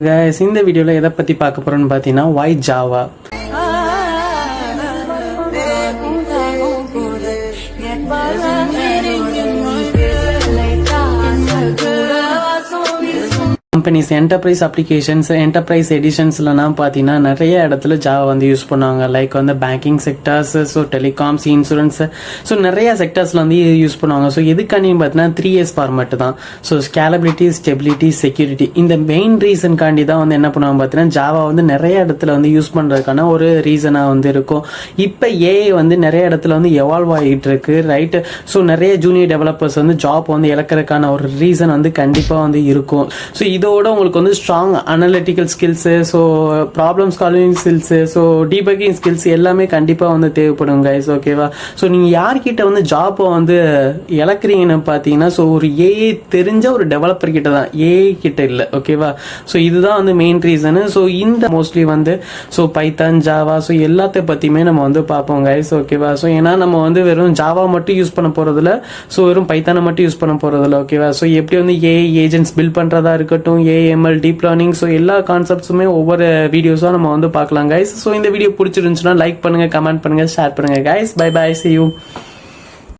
Guys, இந்த வீடியோல எதை பத்தி பார்க்க போறோம்னு பார்த்தீங்கன்னா why Java. Companies enterprise applications enterprise எடிஷன்ஸ்லாம் பார்த்தீங்கன்னா நிறைய இடத்துல ஜாவா வந்து யூஸ் பண்ணுவாங்க. லைக் வந்து banking sectors, so telecoms, insurance, so நிறைய செக்டர்ஸ்ல வந்து யூஸ் பண்ணுவாங்க. ஸோ எதுக்காண்டி பார்த்தீங்கன்னா 3S ஃபார்மேட் தான். ஸோ ஸ்கேலபிலிட்டி, ஸ்டெபிலிட்டி, செக்யூரிட்டி, இந்த மெயின் ரீசன்காண்டி தான் வந்து என்ன பண்ணுவாங்க பார்த்தீங்கன்னா ஜாவா வந்து நிறைய இடத்துல வந்து யூஸ் பண்ணுறதுக்கான ஒரு ரீசனாக வந்து இருக்கும். இப்போ ஏஐ வந்து நிறைய இடத்துல வந்து எவால்வ் ஆகிட்டு இருக்கு, ரைட்? ஸோ நிறைய ஜூனியர் டெவலப்பர்ஸ் வந்து ஜாப் வந்து இழக்கிறதுக்கான ஒரு ரீசன் வந்து கண்டிப்பாக வந்து இருக்கும். ஸோ இதோட உங்களுக்கு வந்து strong analytical skills, so problem solving skills, so debugging skills எல்லாமே கண்டிப்பாக வந்து தேவைப்படும் கைஸ், ஓகேவா? ஸோ நீங்கள் யார்கிட்ட வந்து ஜாப்பை வந்து இழக்கிறீங்கன்னு பார்த்தீங்கன்னா ஸோ ஒரு ஏஐ தெரிஞ்ச ஒரு டெவலப்பர் கிட்ட தான், ஏஐ கிட்ட இல்லை, ஓகேவா? ஸோ இதுதான் வந்து மெயின் ரீசனு. ஸோ இந்த மோஸ்ட்லி வந்து ஸோ பைத்தான், ஜாவா, ஸோ எல்லாத்த பற்றியுமே நம்ம வந்து பார்ப்போம் கைஸ், ஓகேவா? ஸோ ஏன்னா நம்ம வந்து வெறும் ஜாவா மட்டும் யூஸ் பண்ண போகிறதில்ல, ஸோ வெறும் பைத்தானை மட்டும் யூஸ் பண்ண போகிறதில்ல, ஓகேவா? ஸோ எப்படி வந்து ஏஐ ஏஜென்ட்ஸ் பில்ட் பண்ணுறதா இருக்கட்டும், ஏஎம்எல், டீப் லேர்னிங், ஸோ எல்லா கான்செப்ட்ஸுமே ஒவ்வொரு வீடியோஸாக நம்ம வந்து பார்க்கலாம் கைஸ். ஸோ இந்த வீடியோ பிடிச்சிருந்துச்சுன்னா லைக் பண்ணுங்க, கமெண்ட் பண்ணுங்க, ஷேர் பண்ணுங்க guys. Bye bye, see you.